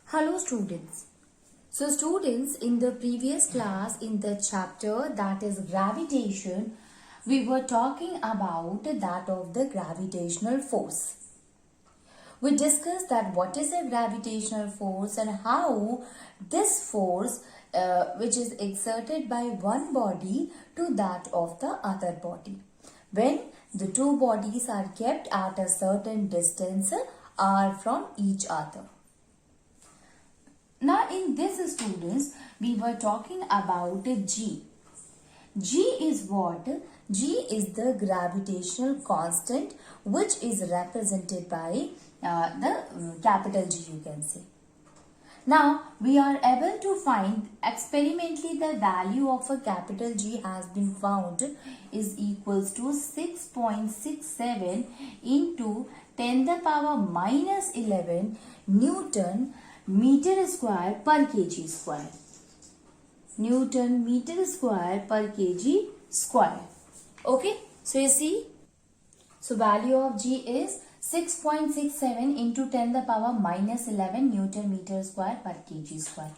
Hello students. So students, in the previous class in the chapter that is gravitation, we were talking about that of the gravitational force. We discussed that what is a gravitational force and how this force which is exerted by one body to that of the other body. When the two bodies are kept at a certain distance are from each other. Now in this students, we were talking about G. G is what? G is the gravitational constant which is represented by the capital G, you can say. Now we are able to find experimentally the value of a capital G has been found is equals to 6.67 into 10 the power minus 11 Newton meter square per kg square. Newton meter square per kg square. Okay, so you see, so value of G is 6.67 into 10 the power minus 11 Newton meter square per kg square.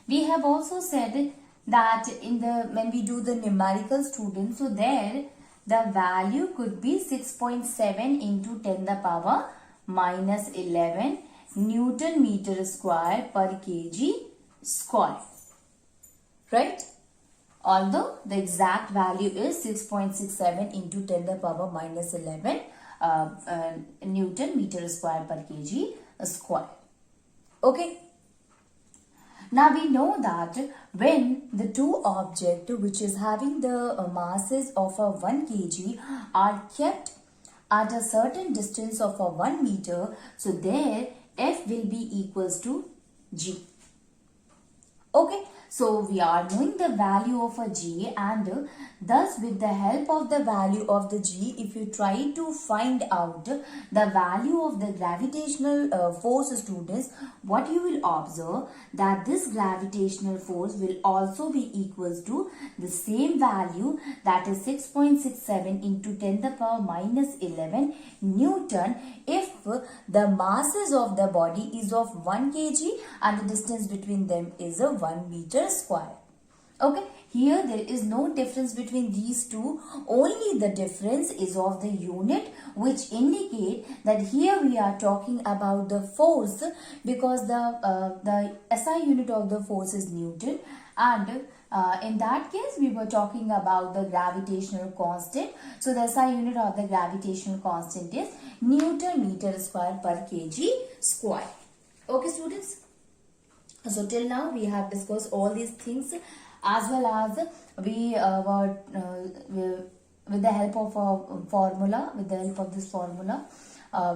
We have also said that when we do the numerical students, so there the value could be 6.7 into 10 the power minus 11 Newton meter square per kg square, right? Although the exact value is 6.67 into 10 the power minus 11 Newton meter square per kg square. Okay. Now we know that when the two objects which is having the masses of a 1 kg are kept at a certain distance of a 1 meter, so there F will be equals to G. Okay, so we are knowing the value of a G, and thus with the help of the value of the G, if you try to find out the value of the gravitational force, students, what you will observe that this gravitational force will also be equals to the same value, that is 6.67 into 10 the power minus 11 Newton if the masses of the body is of 1 kg and the distance between them is a 1 meter square. Okay, here there is no difference between these two, only the difference is of the unit, which indicate that here we are talking about the force because the SI unit of the force is Newton, and in that case we were talking about the gravitational constant. So the SI unit of the gravitational constant is Newton meter square per kg square. Okay students, so till now we have discussed all these things, as well as we were with the help of a formula, with the help of this formula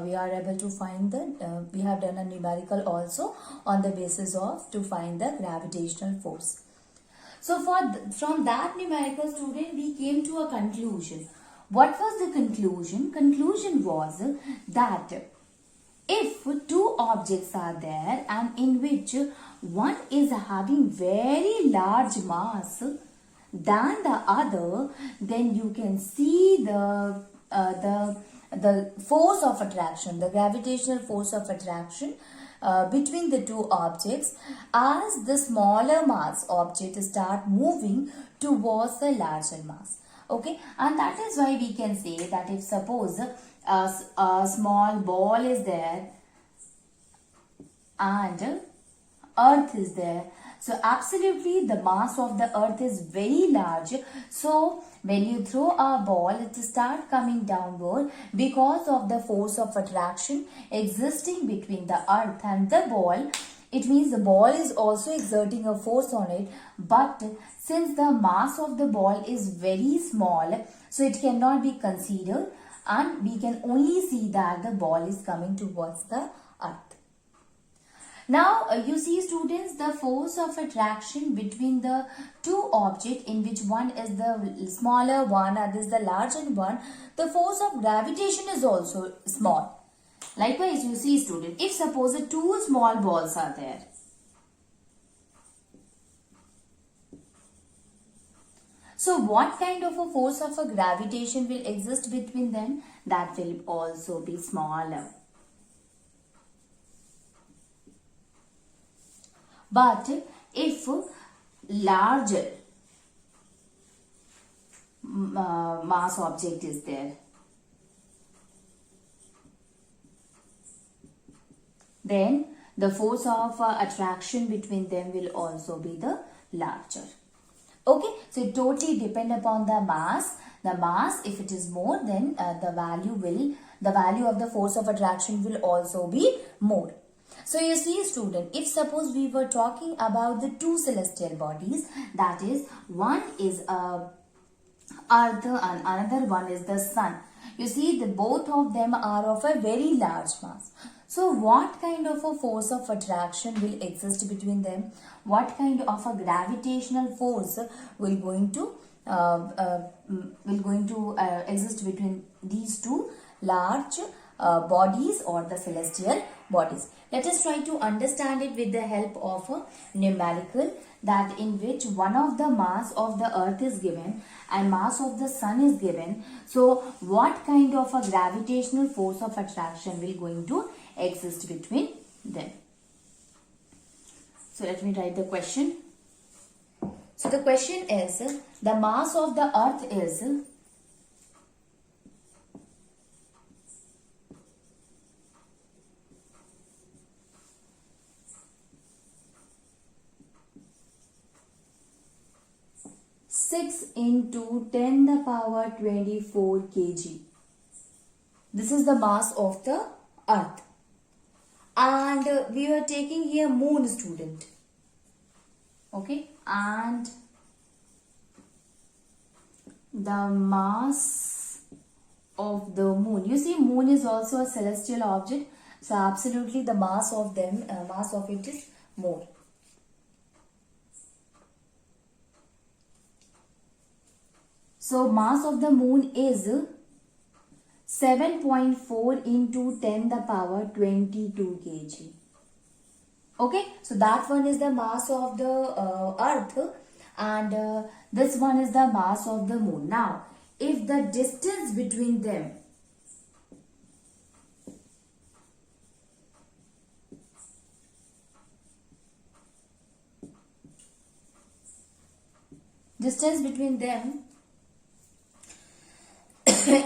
we are able to find the we have done a numerical also on the basis of to find the gravitational force. So from that numerical, student, we came to a conclusion. What was the conclusion? Conclusion was that if two objects are there and in which one is having very large mass than the other, then you can see the force of attraction, the gravitational force of attraction between the two objects as the smaller mass object start moving towards the larger mass. Okay, and that is why we can say that if suppose a small ball is there and earth is there, so absolutely the mass of the earth is very large, so when you throw a ball it start coming downward because of the force of attraction existing between the earth and the ball. It means the ball is also exerting a force on it, but since the mass of the ball is very small, so it cannot be considered, and we can only see that the ball is coming towards the earth. Now you see students, the force of attraction between the two objects in which one is the smaller one and is the larger one, the force of gravitation is also small. Likewise you see student, if suppose two small balls are there, so what kind of a force of a gravitation will exist between them? That will also be smaller. But if larger mass object is there, then the force of attraction between them will also be the larger. Okay, so it totally depend upon the mass. The mass, if it is more, then the value of the force of attraction will also be more. So you see, student, if suppose we were talking about the two celestial bodies, that is, one is Earth and another one is the Sun. You see, the both of them are of a very large mass. So what kind of a force of attraction will exist between them? What kind of a gravitational force will going to exist between these two large bodies or the celestial bodies? Let us try to understand it with the help of a numerical, that in which one of the mass of the earth is given and mass of the sun is given. So what kind of a gravitational force of attraction will going to exist between them? So let me write the question. So the question is, the mass of the earth is 6 into 10 the power 24 kg. This is the mass of the earth. And we are taking here moon, student. Okay. And the mass of the moon. You see, moon is also a celestial object. So absolutely the mass of them, mass of it is more. So mass of the moon is 7.4 into 10 the power 22 kg. Okay, so that one is the mass of the earth, and this one is the mass of the moon. Now, if the distance between them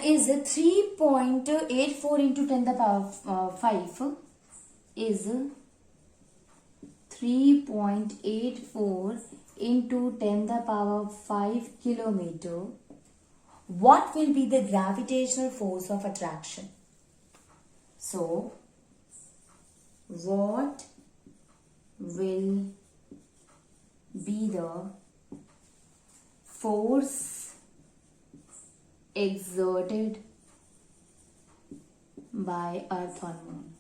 is 3.84 into 10 the power 5 is 3.84 into 10 the power 5 kilometer. What will be the gravitational force of attraction? So, what will be the force exerted by Earth on Moon?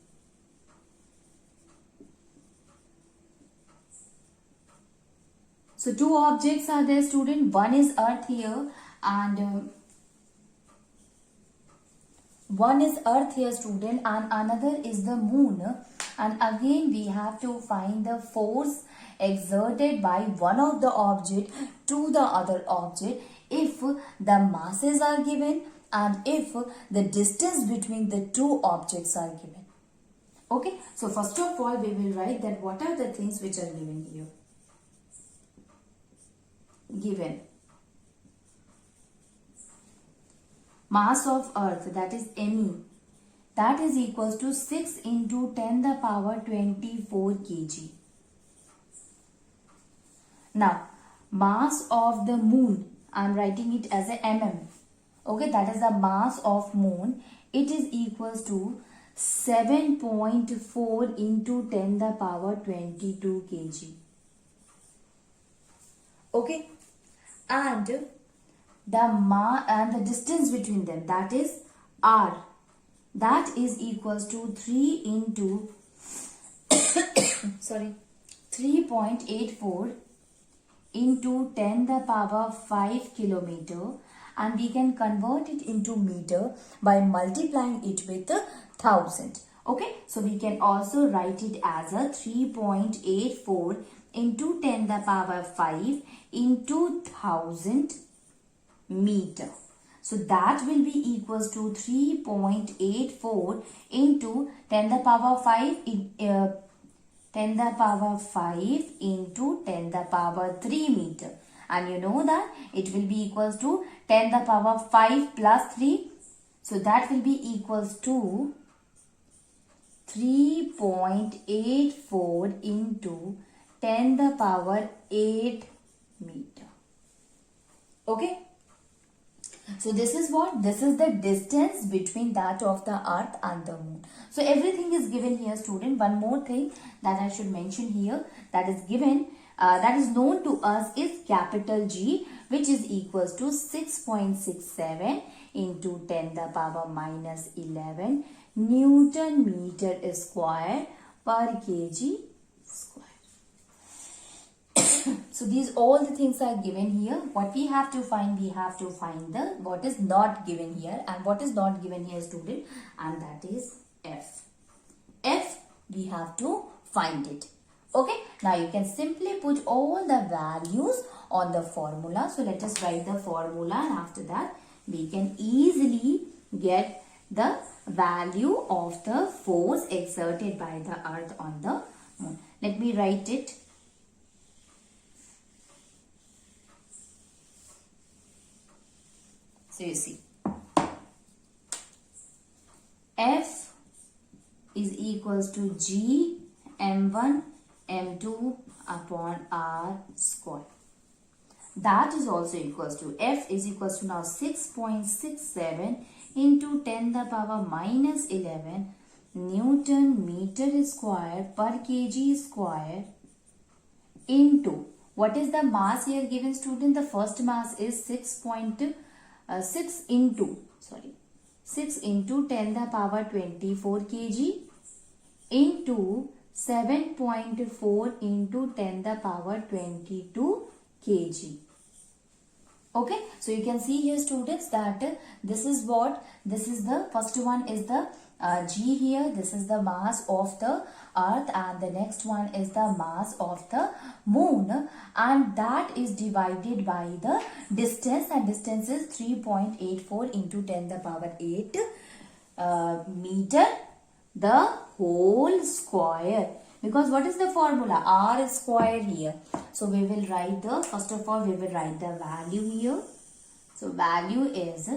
So two objects are there, student. One is Earth here and one is Earth here, student, and another is the Moon. And again we have to find the force exerted by one of the object to the other object if the masses are given and if the distance between the two objects are given. Okay, so first of all we will write that what are the things which are given here. Given mass of earth, that is ME, that is equals to 6 into 10 the power 24 kg. Now mass of the moon, I am writing it as a mm. Okay, that is the mass of moon. It is equals to 7.4 into 10 the power 22 kg. Okay, and the distance between them, that is r, that is equals to 3 into 3.84 into 10 the power 5 kilometer, and we can convert it into meter by multiplying it with 1000. Okay, so we can also write it as a 3.84 into 10 the power 5 into 1000 meter. So that will be equals to 3.84 into 10 the power 5 10 the power 5 into 10 the power 3 meter. And you know that it will be equals to 10 the power 5 plus 3. So that will be equals to 3.84 into 10 the power 8 meter. Okay. So this is what? This is the distance between that of the earth and the moon. So everything is given here, student. One more thing that I should mention here that is given, that is known to us is capital G, which is equals to 6.67 into 10 the power minus 11 Newton meter square per kg square. So these all the things are given here. What we have to find the what is not given here, and what is not given here, student, and that is F. F we have to find it. Okay, now you can simply put all the values on the formula. So let us write the formula, and after that we can easily get the value of the force exerted by the earth on the moon. Let me write it. So you see, F is equals to G m1 m2 upon r square. That is also equals to F is equals to now 6.67 into 10 the power minus 11 Newton meter square per kg square into, what is the mass here given, student? The first mass is 6 into 10 the power 24 kg into 7.4 into 10 the power 22 kg. Okay, so you can see here, students, that this is the first one is the G here. This is the mass of the earth, and the next one is the mass of the moon, and that is divided by the distance, and distance is 3.84 into 10 the power 8 meter, the whole square. Because what is the formula? R square here. So we will write first of all we will write the value here. So value is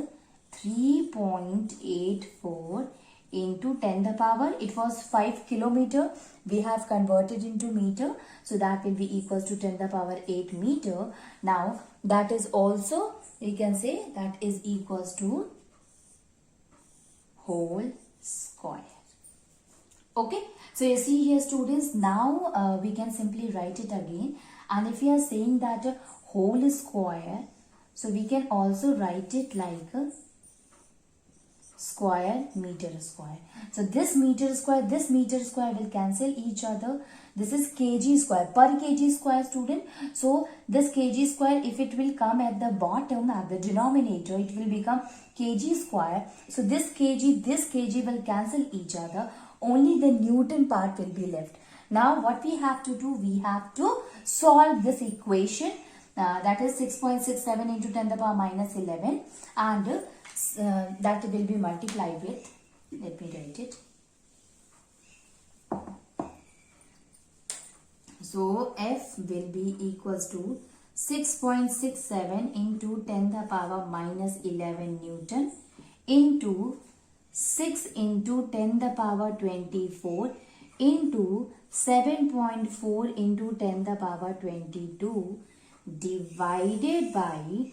3.84 into 10 the power, it was 5 kilometer, we have converted into meter, so that will be equals to 10 the power 8 meter. Now that is also, we can say, that is equals to whole square. Okay, so you see here, students, now we can simply write it again, and if we are saying that whole square, so we can also write it like square meter square. So this meter square will cancel each other. This is kg square, per kg square, student. So this kg square, if it will come at the bottom, at the denominator, it will become kg square. So this kg will cancel each other. Only the Newton part will be left. Now what we have to do, we have to solve this equation, that is 6.67 into 10 the power minus 11, and that will be multiplied with, let me write it. So F will be equals to 6.67 into 10 the power minus 11 Newton into 6 into 10 the power 24 into 7.4 into 10 the power 22 divided by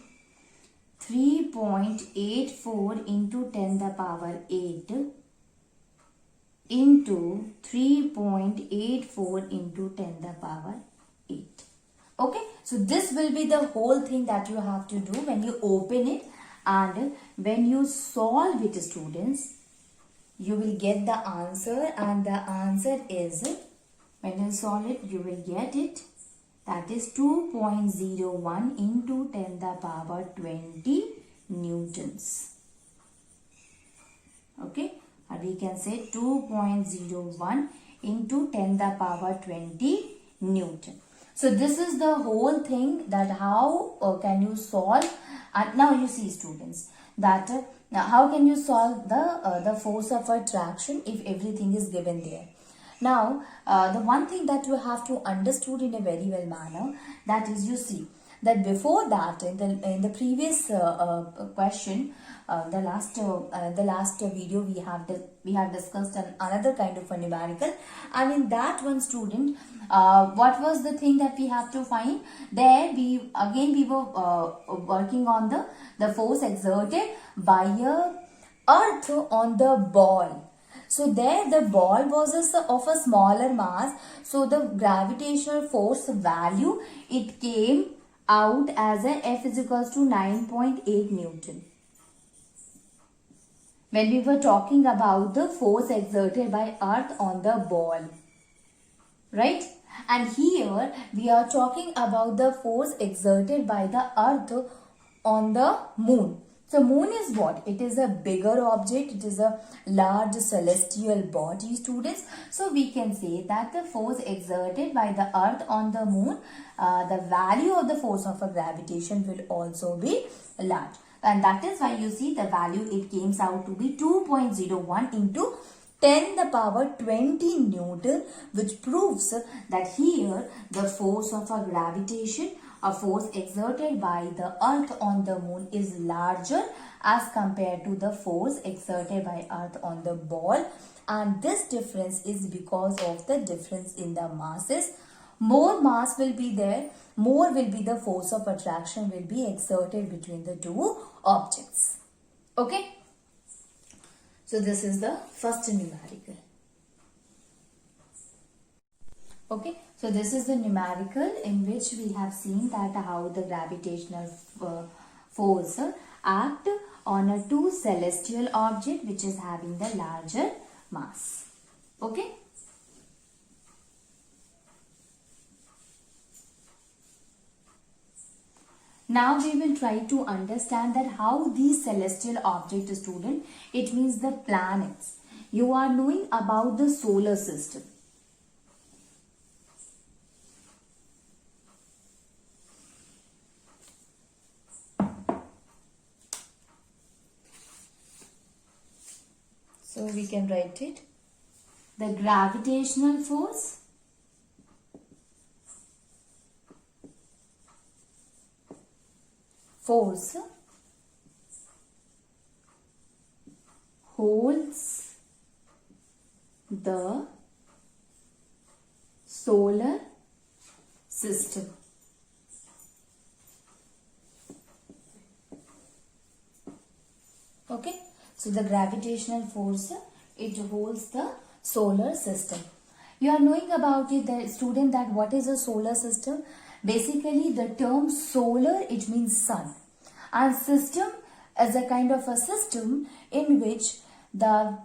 3.84 into 10 the power 8 into 3.84 into 10 the power 8. Okay, so this will be the whole thing that you have to do when you open it, and when you solve it, students, you will get the answer, and the answer is, when you solve it, you will get it, that is 2.01 into 10 the power 20 newtons. Okay, or we can say 2.01 into 10 the power 20 newton. So this is the whole thing, that how can you solve. And now you see, students, that now how can you solve the force of attraction if everything is given there. Now, the one thing that you have to understood in a very well manner, that is, you see that before that in the previous question, the last video we have discussed another kind of a numerical, and in that one, student, what was the thing that we have to find there? We were working on the force exerted by a earth on the ball. So there the ball was of a smaller mass. So the gravitational force value, it came out as a F is equals to 9.8 Newton. When we were talking about the force exerted by earth on the ball. Right? And here we are talking about the force exerted by the earth on the moon. So moon is what? It is a bigger object. It is a large celestial body, students. So we can say that the force exerted by the earth on the moon, the value of the force of a gravitation will also be large. And that is why you see the value, it comes out to be 2.01 into 10 the power 20 Newton, which proves that here the force of a gravitation, a force exerted by the earth on the moon, is larger as compared to the force exerted by earth on the ball. And this difference is because of the difference in the masses. More mass will be there, more will be the force of attraction will be exerted between the two objects. Okay. So this is the first numerical. Okay, so this is the numerical in which we have seen that how the gravitational force act on a two celestial object which is having the larger mass. Okay. Now we will try to understand that how these celestial objects, student, it means the planets. You are knowing about the solar system. So we can write it. The gravitational force holds the solar system. Okay, so the gravitational force, it holds the solar system. You are knowing about it, the student, that what is a solar system? Basically, the term solar, it means sun, and system is a kind of a system in which the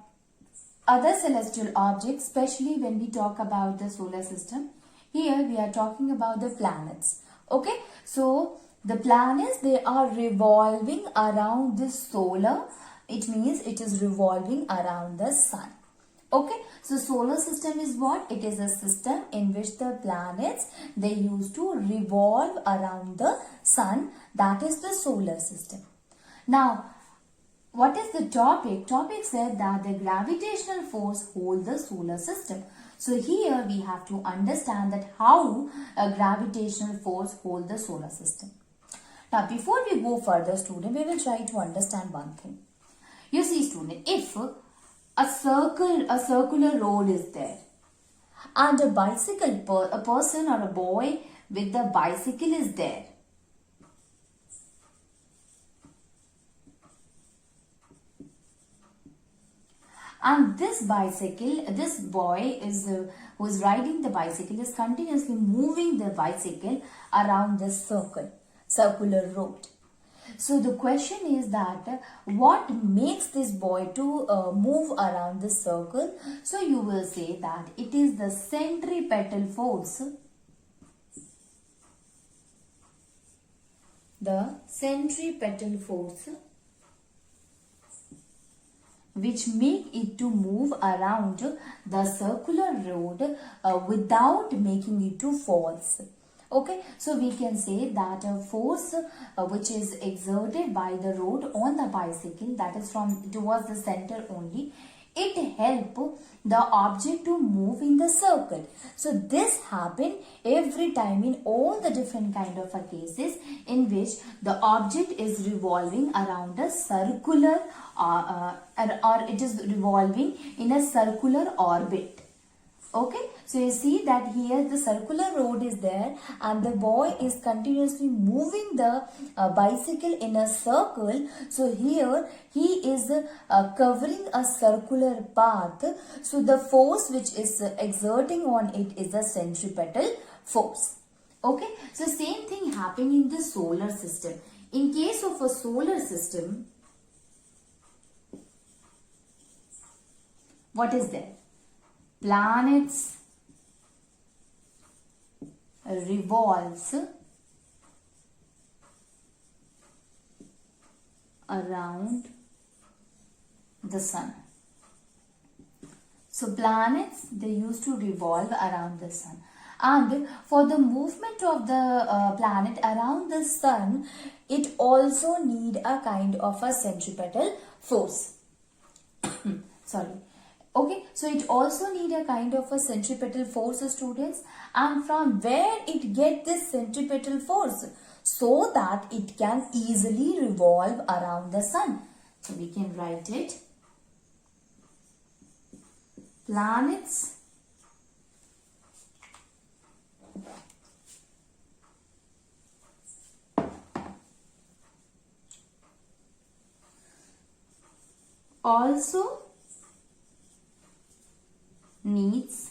other celestial objects, especially when we talk about the solar system, here we are talking about the planets. Okay, so the planets, they are revolving around this solar, it means it is revolving around the sun. Okay, so solar system is what? It is a system in which the planets, they used to revolve around the sun. That is the solar system. Now, what is the topic? Topic said that the gravitational force holds the solar system. So here we have to understand that how a gravitational force holds the solar system. Now, before we go further, student, we will try to understand one thing. You see, student, if a circular road is there, and a person or a boy with the bicycle is there, and this boy is who is riding the bicycle is continuously moving the bicycle around this circular road. So the question is that what makes this boy to move around this circle? So you will say that it is the centripetal force. The centripetal force which make it to move around the circular road without making it to false. Okay, so we can say that a force which is exerted by the road on the bicycle, that is from towards the center only, it help the object to move in the circle. So this happen every time in all the different kind of cases in which the object is revolving around a circular or it is revolving in a circular orbit. Okay, so you see that here the circular road is there and the boy is continuously moving the bicycle in a circle. So here he is covering a circular path. So the force which is exerting on it is the centripetal force. Okay, so same thing happening in the solar system. In case of a solar system, what is there? Planets revolves around the sun. So planets, they used to revolve around the sun. And for the movement of the planet around the sun, it also need a kind of a centripetal force. Sorry. Okay, so it also need a kind of a centripetal force, students, and from where it get this centripetal force? So that it can easily revolve around the sun. So we can write it. Planets also needs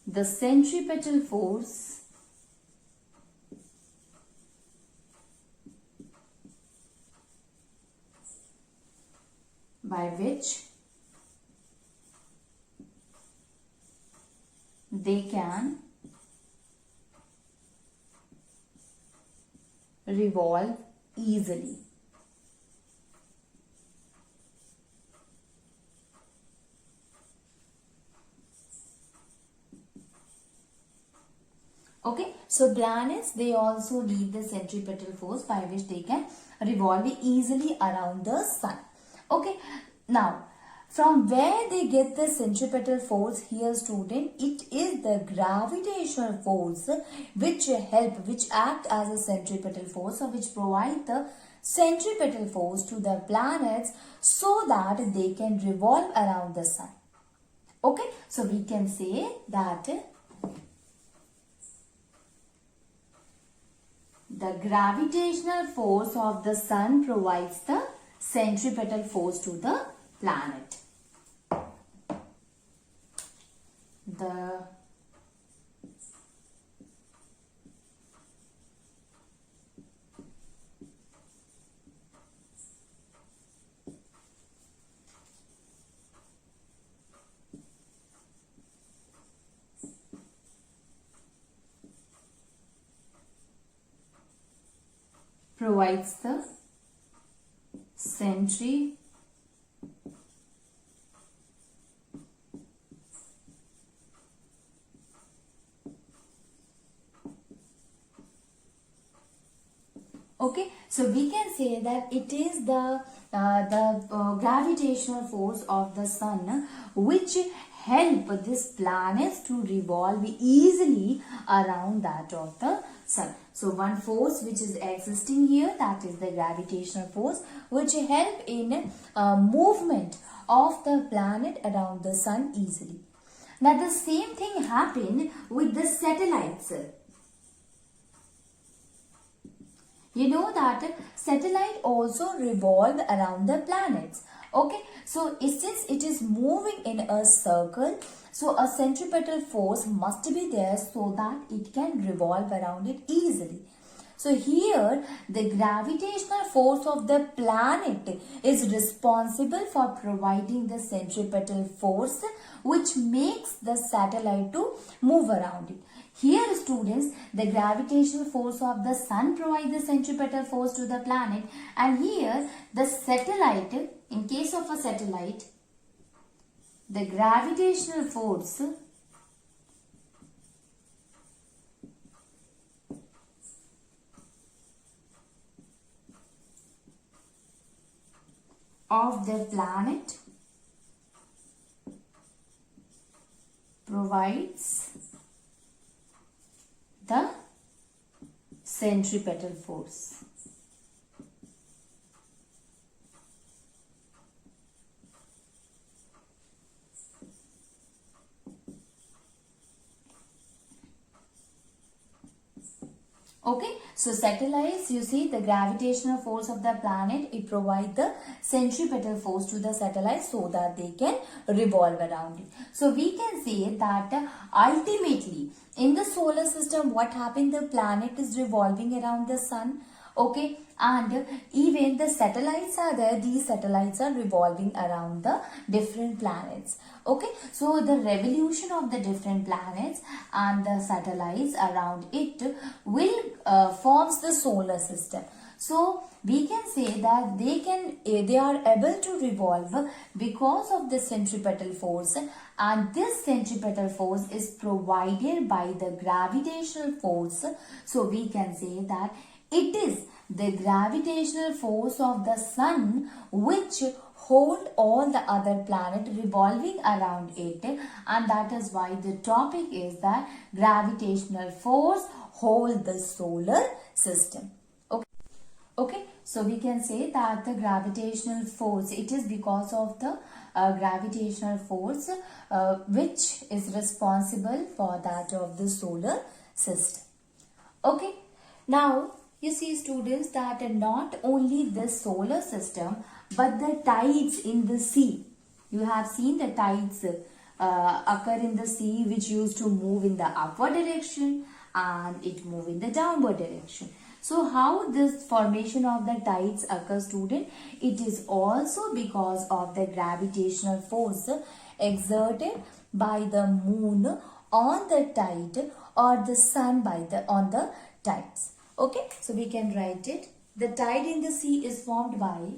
the centripetal force by which they can revolve easily. Okay, so planets, they also need the centripetal force by which they can revolve easily around the sun. Okay, now from where they get the centripetal force here, student? It is the gravitational force which act as a centripetal force, or which provide the centripetal force to the planets so that they can revolve around the sun. Okay, so we can say that the gravitational force of the sun provides the centripetal force to the planet. The provides the centripetal Okay, so we can say that it is the gravitational force of the sun which help this planets to revolve easily around that of the sun. So one force which is existing here, that is the gravitational force, which help in movement of the planet around the sun easily. Now the same thing happened with the satellites. You know that satellite also revolve around the planets. Okay, so since it is moving in a circle, so a centripetal force must be there so that it can revolve around it easily. So here the gravitational force of the planet is responsible for providing the centripetal force which makes the satellite to move around it. Here students, the gravitational force of the sun provides the centripetal force to the planet, and here the satellite, in case of a satellite, the gravitational force of the planet provides the centripetal force. Okay, so satellites, you see the gravitational force of the planet, it provides the centripetal force to the satellite so that they can revolve around it. So we can say that ultimately in the solar system, what happened, the planet is revolving around the sun. Okay, and even the satellites are there, these satellites are revolving around the different planets. Okay, so the revolution of the different planets and the satellites around it will forms the solar system. So we can say that they are able to revolve because of the centripetal force, and this centripetal force is provided by the gravitational force. So we can say that it is the gravitational force of the sun which hold all the other planet revolving around it, and that is why the topic is that gravitational force hold the solar system. Okay, so we can say that the gravitational force, it is because of the gravitational force which is responsible for that of the solar system. Okay, now you see students that not only this solar system but the tides in the sea. You have seen the tides occur in the sea which used to move in the upward direction and it move in the downward direction. So how this formation of the tides occurs, student? It is also because of the gravitational force exerted by the moon on the tide or the sun on the tides. Okay, so we can write it. The tide in the sea is formed by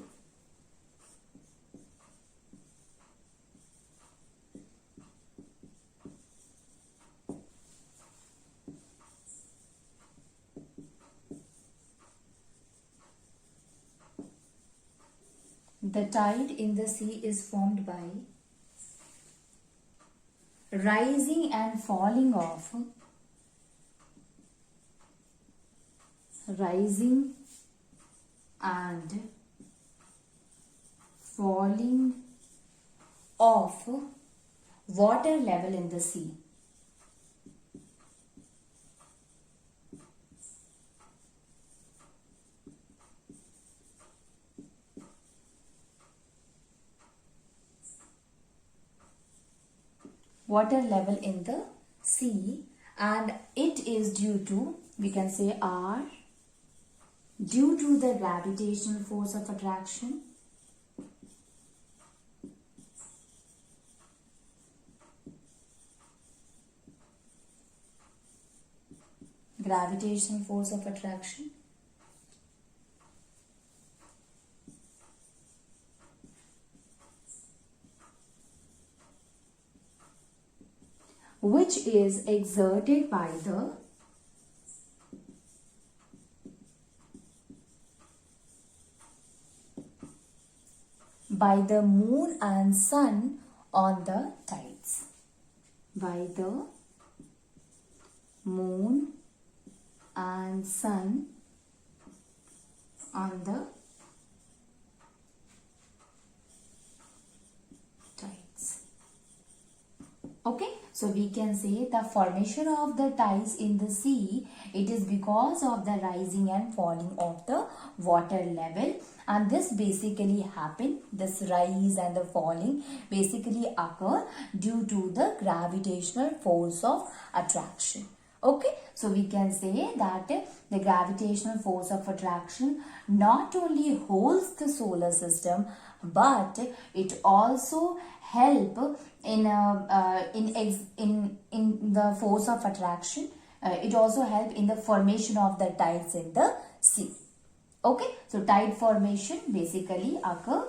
rising and falling of water level in the sea. Water level in the sea, and it is due to, we can say R, due to the gravitational force of attraction, which is exerted by the moon and sun on the tides. By the moon and sun on the tides. Okay, so we can say the formation of the tides in the sea, it is because of the rising and falling of the water level, and this basically happen, this rise and the falling basically occur due to the gravitational force of attraction. Okay, so we can say that the gravitational force of attraction not only holds the solar system, but it also help in the force of attraction. It also help in the formation of the tides in the sea. Okay, so tide formation basically occur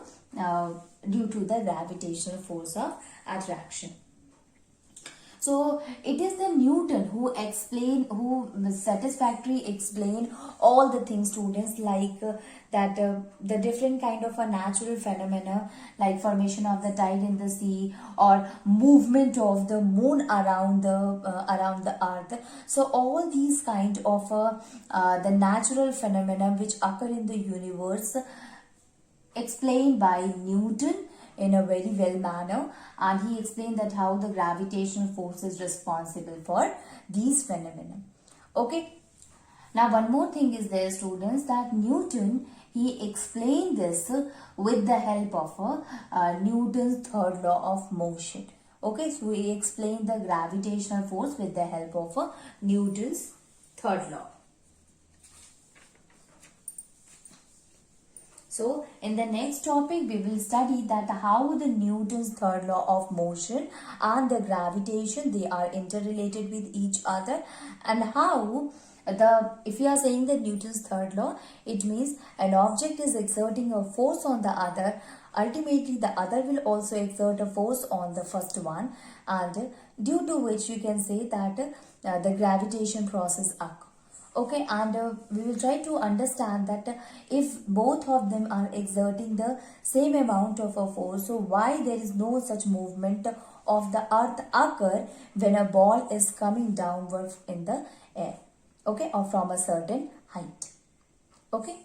due to the gravitational force of attraction. So it is the Newton who satisfactorily explain all the things, students, like that the different kind of a natural phenomena like formation of the tide in the sea or movement of the moon around the earth. So all these kind of the natural phenomena which occur in the universe explained by Newton in a very well manner, and he explained that how the gravitational force is responsible for these phenomena. Okay, now one more thing is there, students, that Newton, he explained this with the help of Newton's third law of motion. Okay, so he explained the gravitational force with the help of Newton's third law. So in the next topic we will study that how the Newton's third law of motion and the gravitation, they are interrelated with each other, and how if you are saying that Newton's third law, it means an object is exerting a force on the other, ultimately the other will also exert a force on the first one, and due to which you can say that the gravitation process occurs. Okay, and we will try to understand that if both of them are exerting the same amount of a force, so why there is no such movement of the earth occur when a ball is coming downward in the air, okay, or from a certain height. Okay.